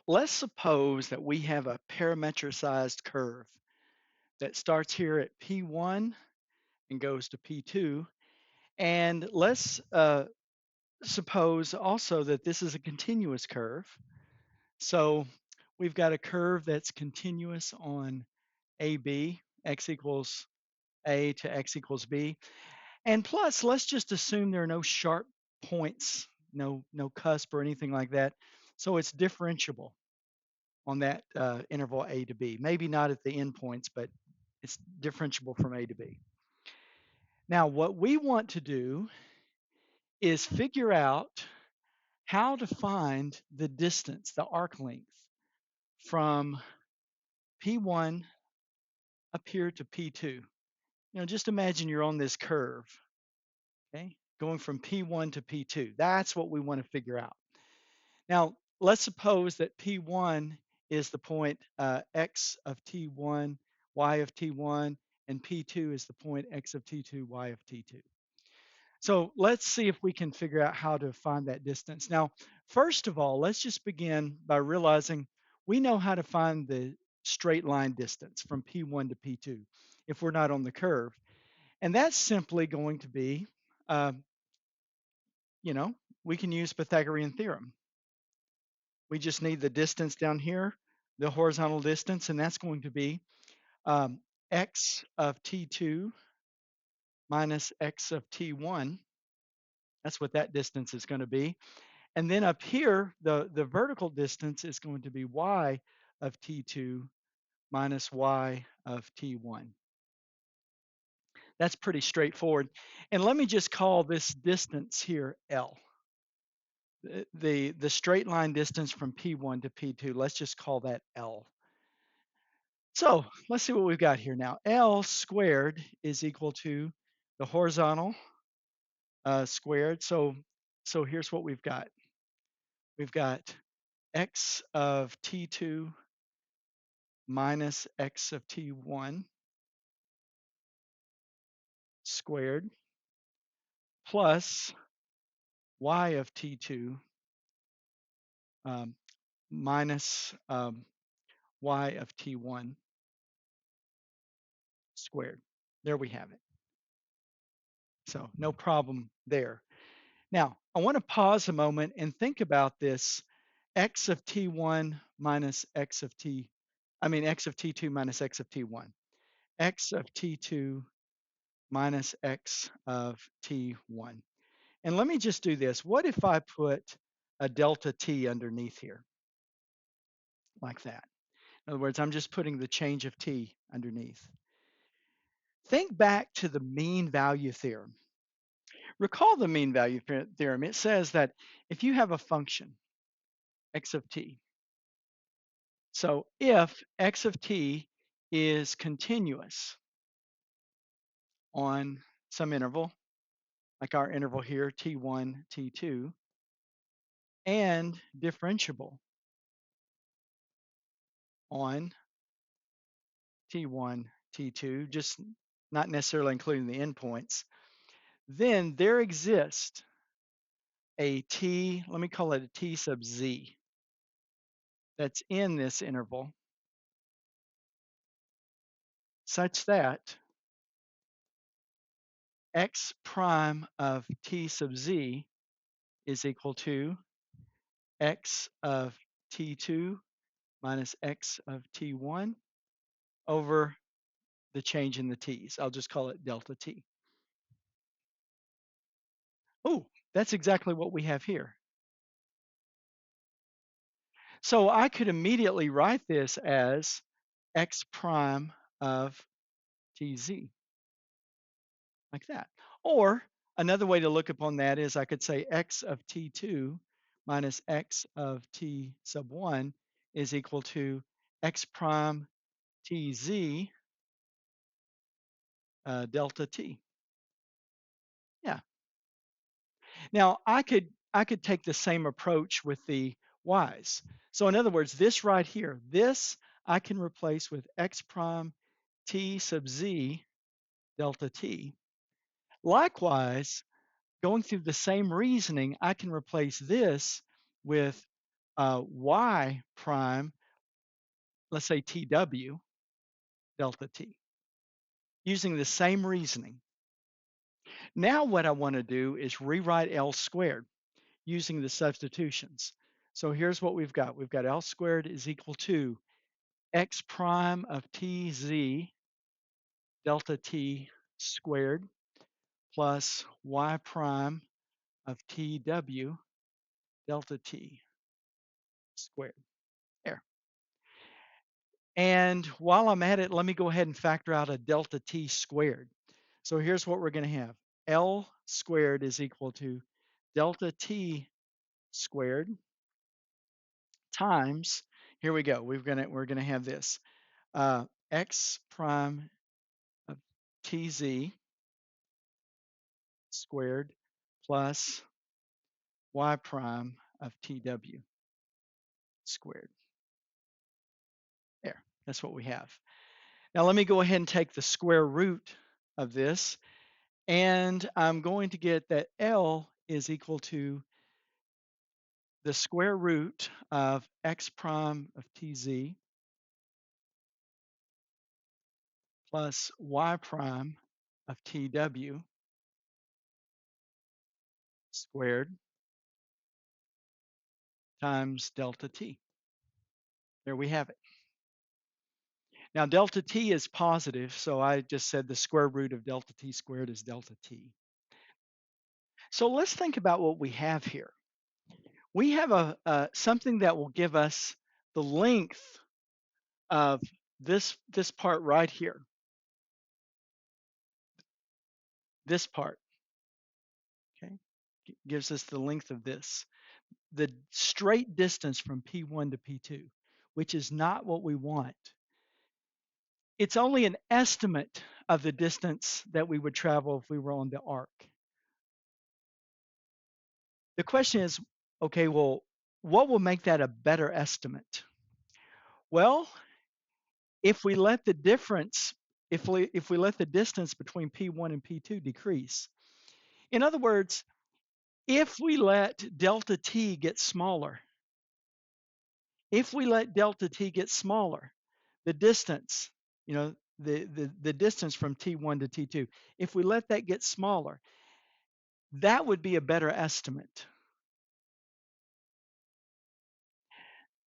Let's suppose that we have a parametricized curve that starts here at P1 and goes to P2. And let's suppose also that this is a continuous curve. So we've got a curve that's continuous on AB, x equals A to x equals B. And plus, let's just assume there are no sharp points, no cusp or anything like that. So it's differentiable on that interval A to B. Maybe not at the endpoints, but it's differentiable from A to B. Now, what we want to do is figure out how to find the distance, the arc length from P1 up here to P2. Just imagine you're on this curve, okay, going from P1 to P2. That's what we want to figure out. Now, let's suppose that P1 is the point x of T1, y of T1, and P2 is the point x of T2, y of T2. So let's see if we can figure out how to find that distance. Now, first of all, let's just begin by realizing we know how to find the straight line distance from P1 to P2 if we're not on the curve. And that's simply going to be, uh, you know, we can use Pythagorean theorem. We just need the distance down here, the horizontal distance, and that's going to be x of T2 minus x of T1. That's what that distance is going to be. And then up here, the vertical distance is going to be y of T2 minus y of T1. That's pretty straightforward. And let me just call this distance here L. The straight line distance from P1 to P2, let's just call that L. So let's see what we've got here now. L squared is equal to the horizontal squared. So here's what we've got. We've got x of T2 minus x of T1 squared plus y of T2 um, minus y of T1 squared. There we have it. So no problem there. Now, I want to pause a moment and think about this x of T1 minus x of x of T2 minus x of T1. X of T2 minus x of T1. And let me just do this. What if I put a delta t underneath here, like that? In other words, I'm just putting the change of t underneath. Think back to the mean value theorem. Recall the mean value theorem. It says that if you have a function, x of t, so if x of t is continuous on some interval, like our interval here, t1, t2, and differentiable on T1, T2, just not necessarily including the endpoints, then there exists a T, let me call it a T sub Z, that's in this interval, such that x prime of T sub Z is equal to x of T2 minus x of T1 over the change in the T's. I'll just call it delta T. Oh, that's exactly what we have here. So I could immediately write this as x prime of tz, like that. Or another way to look upon that is I could say x of t2 minus x of t sub 1 is equal to x prime tz delta t. Yeah. Now I could take the same approach with the y's. So in other words, this right here, this I can replace with x prime t sub z delta t. Likewise, going through the same reasoning, I can replace this with y prime, let's say tw, delta t, using the same reasoning. Now what I want to do is rewrite L squared using the substitutions. So here's what we've got. We've got L squared is equal to x prime of tz delta t squared plus y prime of tw delta t squared. There. And while I'm at it, let me go ahead and factor out a delta t squared. So here's what we're going to have. L squared is equal to delta t squared times, here we go. We're gonna have this x prime of tz squared plus y prime of tw squared. There, that's what we have. Now let me go ahead and take the square root of this, and I'm going to get that L is equal to the square root of x prime of tz plus y prime of tw squared times delta t. There we have it. Now delta t is positive, so I just said the square root of delta t squared is delta t. So let's think about what we have here. We have something that will give us the length of this part right here, this part, okay? Gives us the length of this. The straight distance from P1 to P2, which is not what we want. It's only an estimate of the distance that we would travel if we were on the arc. The question is, okay, well, what will make that a better estimate? Well, if we let the difference, if we let the distance between P1 and P2 decrease, in other words, if we let delta t get smaller, if we let delta t get smaller, the distance, you know, the distance from T1 to T2, if we let that get smaller, that would be a better estimate.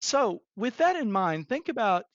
So with that in mind, think about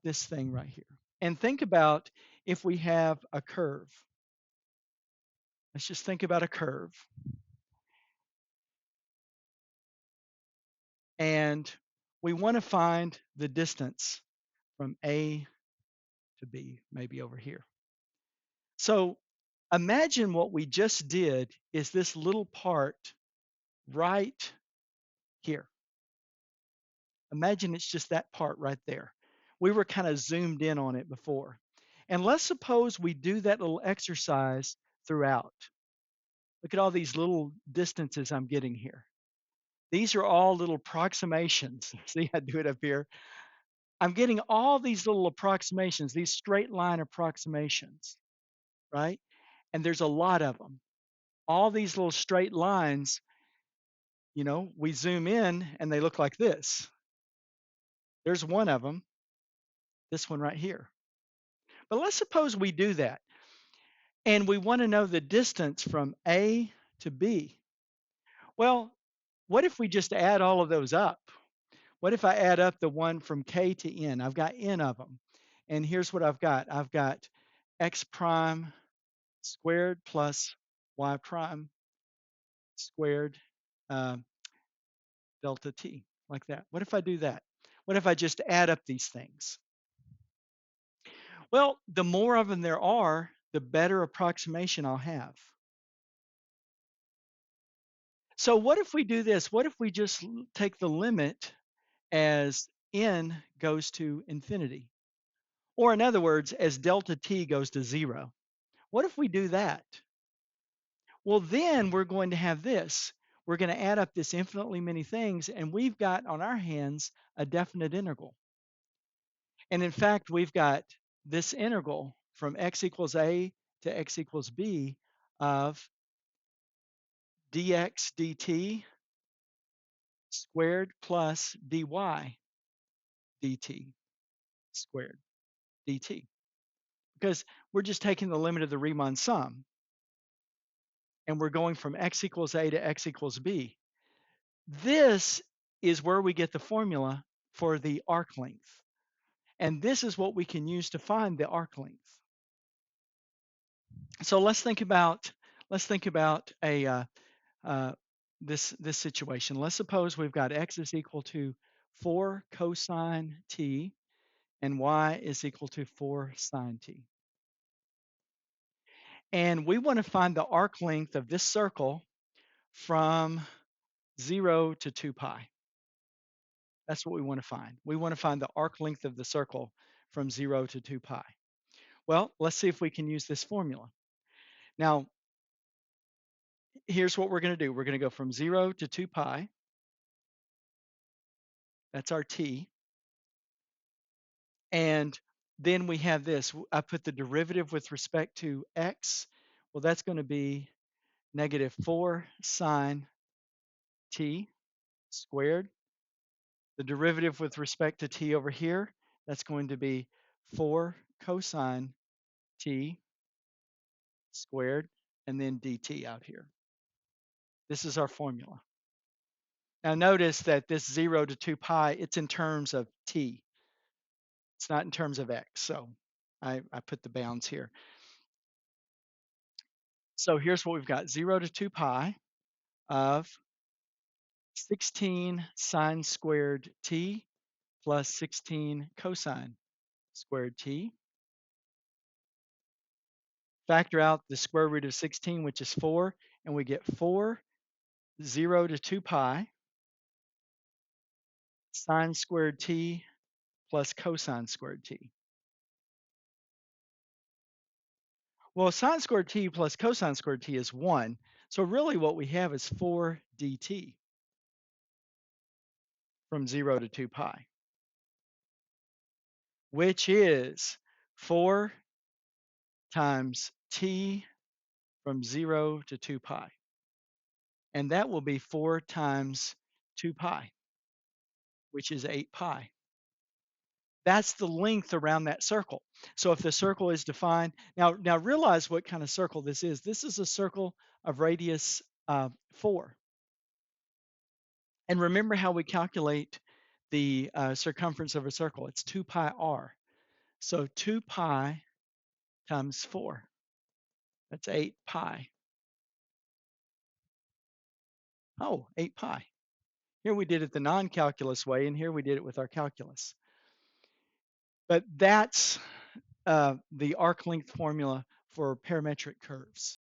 this thing right here, and think about if we have a curve. Let's just think about a curve, and we want to find the distance from A to B, maybe over here. So imagine what we just did is this little part right here. Imagine it's just that part right there. We were kind of zoomed in on it before. And let's suppose we do that little exercise throughout. Look at all these little distances I'm getting here. These are all little approximations. See, I do it up here. I'm getting all these little approximations, these straight line approximations, right? And there's a lot of them. All these little straight lines, we zoom in and they look like this. There's one of them, this one right here. But let's suppose we do that and we want to know the distance from A to B. Well, what if we just add all of those up? What if I add up the one from K to N? I've got N of them. And here's what I've got. I've got X prime squared plus Y prime squared uh, delta T, like that. What if I do that? What if I just add up these things? Well, the more of them there are, the better approximation I'll have. So what if we do this? What if we just take the limit as n goes to infinity? Or in other words, as delta t goes to 0. What if we do that? Well, then we're going to have this. We're going to add up this infinitely many things, and we've got on our hands a definite integral. And in fact, we've got this integral from x equals a to x equals b of dx dt squared plus dy dt squared dt. Because we're just taking the limit of the Riemann sum, and we're going from x equals a to x equals b. This is where we get the formula for the arc length. And this is what we can use to find the arc length. So let's think about this situation. Let's suppose we've got x is equal to 4 cosine t and y is equal to 4 sine t. And we want to find the arc length of this circle from 0 to 2 pi. That's what we want to find. We want to find the arc length of the circle from 0 to 2 pi. Well, let's see if we can use this formula. Now, here's what we're going to do. We're going to go from 0 to 2 pi. That's our t. And then we have this. I put the derivative with respect to x. Well, that's going to be negative 4 sine t squared. The derivative with respect to t over here, that's going to be 4 cosine t squared, and then dt out here. This is our formula. Now notice that this 0 to 2 pi, it's in terms of t. It's not in terms of x. So I put the bounds here. So here's what we've got. 0 to 2 pi of 16 sine squared t plus 16 cosine squared t. Factor out the square root of 16, which is 4, and we get 4, 0 to 2 pi sine squared t plus cosine squared t. Well, sine squared t plus cosine squared t is 1. So really what we have is 4 dt from 0 to 2 pi, which is 4 times t from 0 to 2 pi. And that will be 4 times 2 pi, which is 8 pi. That's the length around that circle. So if the circle is defined, now realize what kind of circle this is. This is a circle of radius 4. And remember how we calculate the circumference of a circle. It's 2 pi r. So 2 pi times 4. That's 8 pi. Oh, 8 pi. Here we did it the non-calculus way, and here we did it with our calculus. But that's the arc length formula for parametric curves.